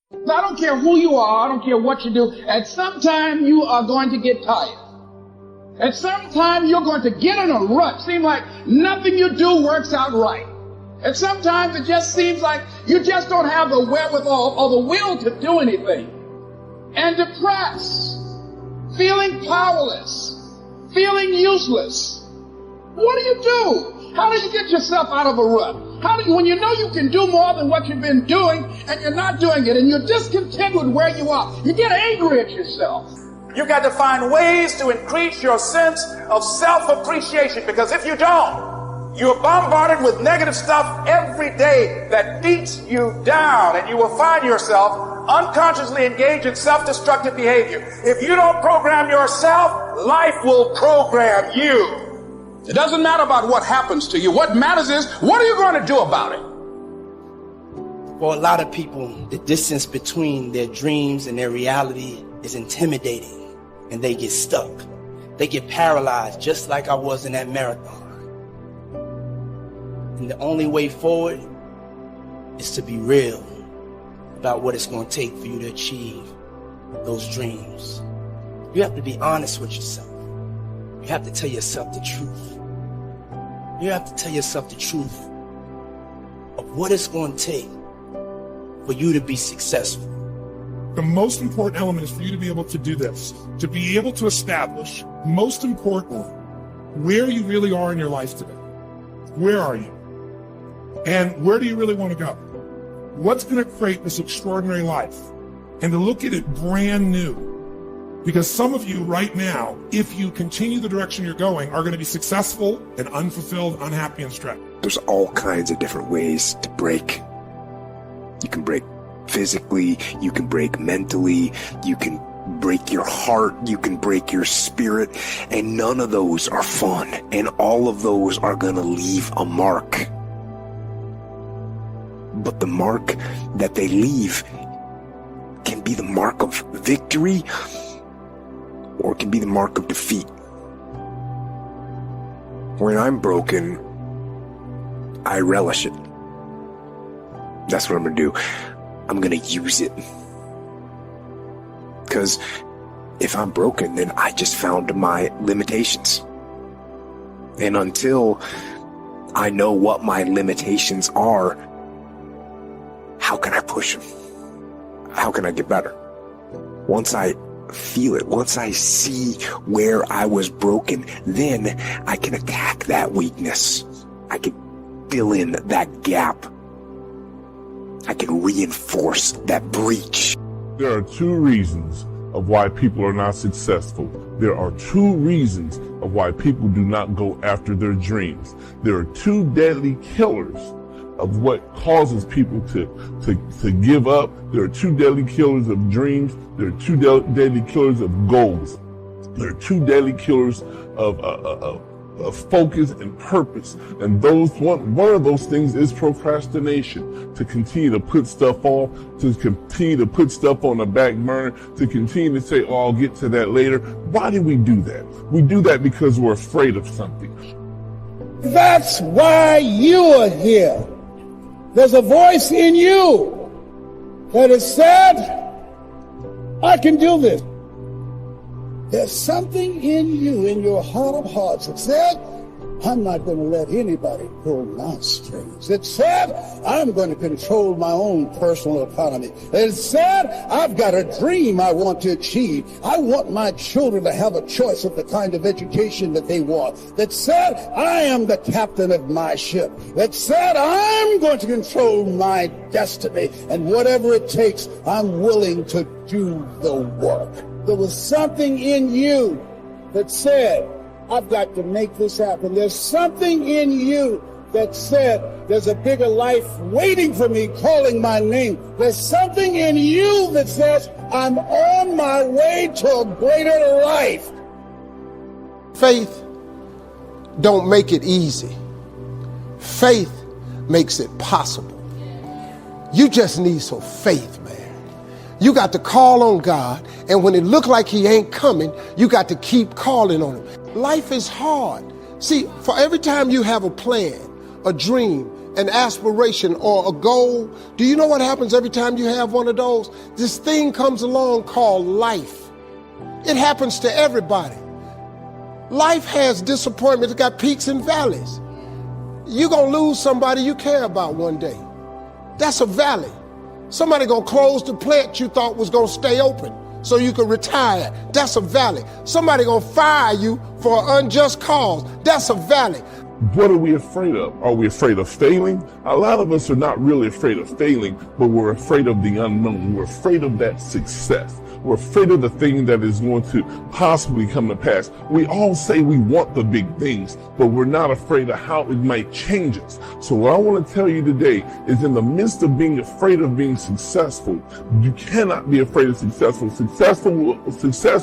I don't care who you are, I don't care what you do, at some time you are going to get tired. At some time you're going to get in a rut. Seem like nothing you do works out right. And sometimes it just seems like you just don't have the wherewithal or the will to do anything. And depressed, feeling powerless, feeling useless. What do you do? How do you get yourself out of a rut? How do you, when you know you can do more than what you've been doing and you're not doing it and you're discontent with where you are, you get angry at yourself. You've got to find ways to increase your sense of self-appreciation, because if you don't, you're bombarded with negative stuff every day that beats you down, and you will find yourself unconsciously engaged in self-destructive behavior. If you don't program yourself, life will program you. It doesn't matter about what happens to you. What matters is, what are you going to do about it? For a lot of people, the distance between their dreams and their reality is intimidating, and they get stuck. They get paralyzed, just like I was in that marathon. And the only way forward is to be real about what it's going to take for you to achieve those dreams. You have to be honest with yourself. You have to tell yourself the truth. You have to tell yourself the truth of what it's going to take for you to be successful. The most important element is for you to be able to do this, to be able to establish, most importantly, where you really are in your life today. Where are you? And where do you really want to go? What's going to create this extraordinary life? And to look at it brand new. Because some of you right now, if you continue the direction you're going, are going to be successful and unfulfilled, unhappy, and stressed. There's all kinds of different ways to break. You can break physically, you can break mentally, you can break your heart, you can break your spirit, and none of those are fun, and all of those are going to leave a mark. But the mark that they leave can be the mark of victory, or it can be the mark of defeat. When I'm broken, I relish it. That's what I'm going to do. I'm going to use it. Because if I'm broken, then I just found my limitations. And until I know what my limitations are, how can I push them? How can I get better? Once I feel it, once I see where I was broken, then I can attack that weakness. I can fill in that gap. I can reinforce that breach. There are two reasons of why people are not successful. There are two reasons of why people do not go after their dreams. There are two deadly killers of what causes people to give up. There are two deadly killers of dreams. There are two deadly killers of goals. There are two deadly killers of focus and purpose. And one of those things is procrastination. To continue to put stuff off, to continue to put stuff on the back burner, to continue to say, oh, I'll get to that later. Why do we do that? We do that because we're afraid of something. That's why you are here. There's a voice in you that has said, I can do this. There's something in you, in your heart of hearts, that said, I'm not going to let anybody pull my strings. It said, I'm going to control my own personal economy. It said, I've got a dream I want to achieve. I want my children to have a choice of the kind of education that they want. That said, I am the captain of my ship. That said, I'm going to control my destiny. And whatever it takes, I'm willing to do the work. There was something in you that said, I've got to make this happen. There's something in you that said, there's a bigger life waiting for me, calling my name. There's something in you that says, I'm on my way to a greater life. Faith don't make it easy. Faith makes it possible. You just need some faith, man. You got to call on God, and when it look like he ain't coming, you got to keep calling on him. Life is hard. See, for every time you have a plan, a dream, an aspiration or a goal, do you know what happens every time you have one of those? This thing comes along called life. It happens to everybody. Life has disappointment. It's got peaks and valleys. You're going to lose somebody you care about one day. That's a valley. Somebody going to close the plant you thought was going to stay open so you could retire. That's a valley. Somebody going to fire you for an unjust cause. That's a valley. What are we afraid of? Are we afraid of failing? A lot of us are not really afraid of failing, but we're afraid of the unknown. We're afraid of that success. We're afraid of the thing that is going to possibly come to pass. We all say we want the big things, but we're not afraid of how it might change us. So what I want to tell you today is, in the midst of being afraid of being successful, you cannot be afraid of successful. Success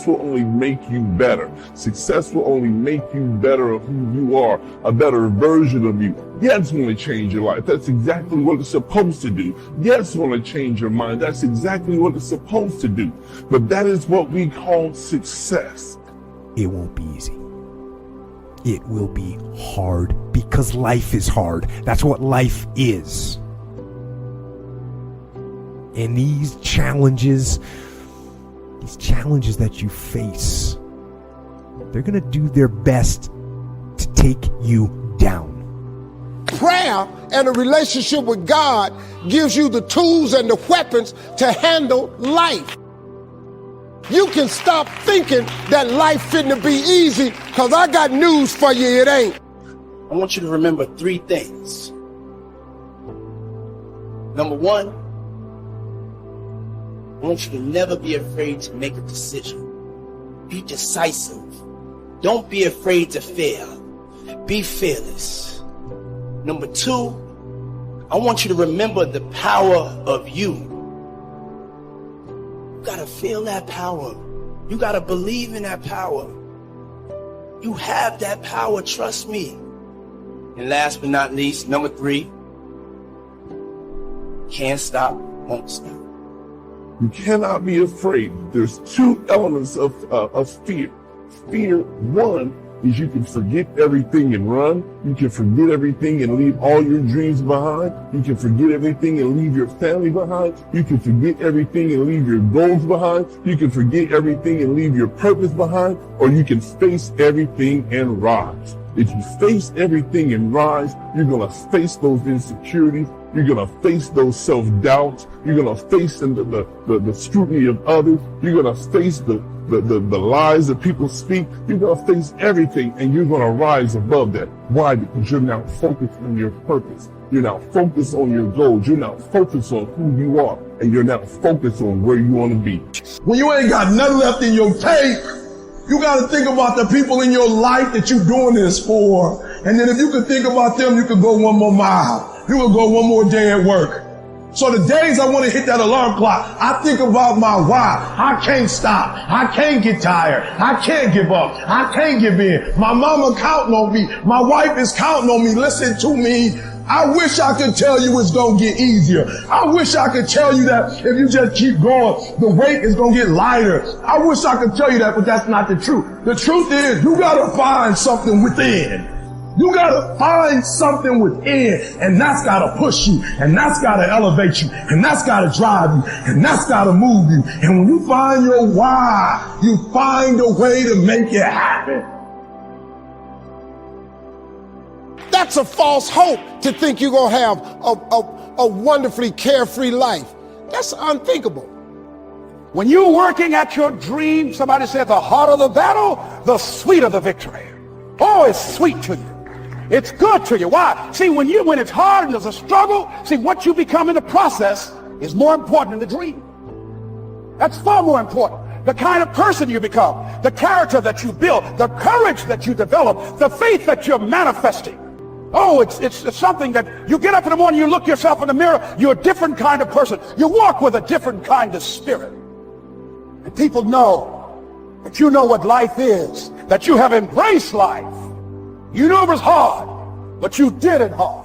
will only make you better. Success will only make you better of who you are, a better version of you. Yeah, it's going to change your life. That's exactly what it's supposed to do. Yeah, it's going to change your mind. That's exactly what it's supposed to do. But that is what we call success. It won't be easy. It will be hard because life is hard. That's what life is. And these challenges that you face, they're going to do their best to take you down. Prayer and a relationship with God gives you the tools and the weapons to handle life. You can stop thinking that life fitting to be easy, because I got news for you, it ain't. I want you to remember 3 things. Number 1, I want you to never be afraid to make a decision. Be decisive. Don't be afraid to fail. Be fearless. Number 2, I want you to remember the power of you. You gotta feel that power. You gotta believe in that power. You have that power, trust me. And last but not least, number 3, can't stop, won't stop. You cannot be afraid. There's 2 elements of fear. Fear, 1, is you can forget everything and run. You can forget everything and leave all your dreams behind. You can forget everything and leave your family behind. You can forget everything and leave your goals behind. You can forget everything and leave your purpose behind. Or you can face everything and rise. If you face everything and rise, you're going to face those insecurities. You're going to face those self-doubts. You're going to face the scrutiny of others. You're going to face the lies that people speak. You're going to face everything, and you're going to rise above that. Why? Because you're now focused on your purpose. You're now focused on your goals. You're now focused on who you are, and you're now focused on where you want to be. When you ain't got nothing left in your tank, you got to think about the people in your life that you're doing this for. And then if you could think about them, you could go 1 more mile. You could go 1 more day at work. So the days I want to hit that alarm clock, I think about my why. I can't stop. I can't get tired. I can't give up. I can't give in. My mama counting on me. My wife is counting on me. Listen to me. I wish I could tell you it's going to get easier. I wish I could tell you that if you just keep going, the weight is going to get lighter. I wish I could tell you that, but that's not the truth. The truth is, you got to find something within. You gotta find something within, and that's gotta push you, and that's gotta elevate you, and that's gotta drive you, and that's gotta move you. And when you find your why, you find a way to make it happen. That's a false hope to think you're gonna have a wonderfully carefree life. That's unthinkable. When you're working at your dream, somebody said the harder the battle, the sweeter the victory. Oh, it's sweet to you. It's good to you. Why? See, when it's hard and there's a struggle, see, what you become in the process is more important than the dream. That's far more important. The kind of person you become, the character that you build, the courage that you develop, the faith that you're manifesting. Oh, it's something that you get up in the morning, you look yourself in the mirror, you're a different kind of person. You walk with a different kind of spirit. And people know that you know what life is, that you have embraced life. You knew it was hard, but you did it hard.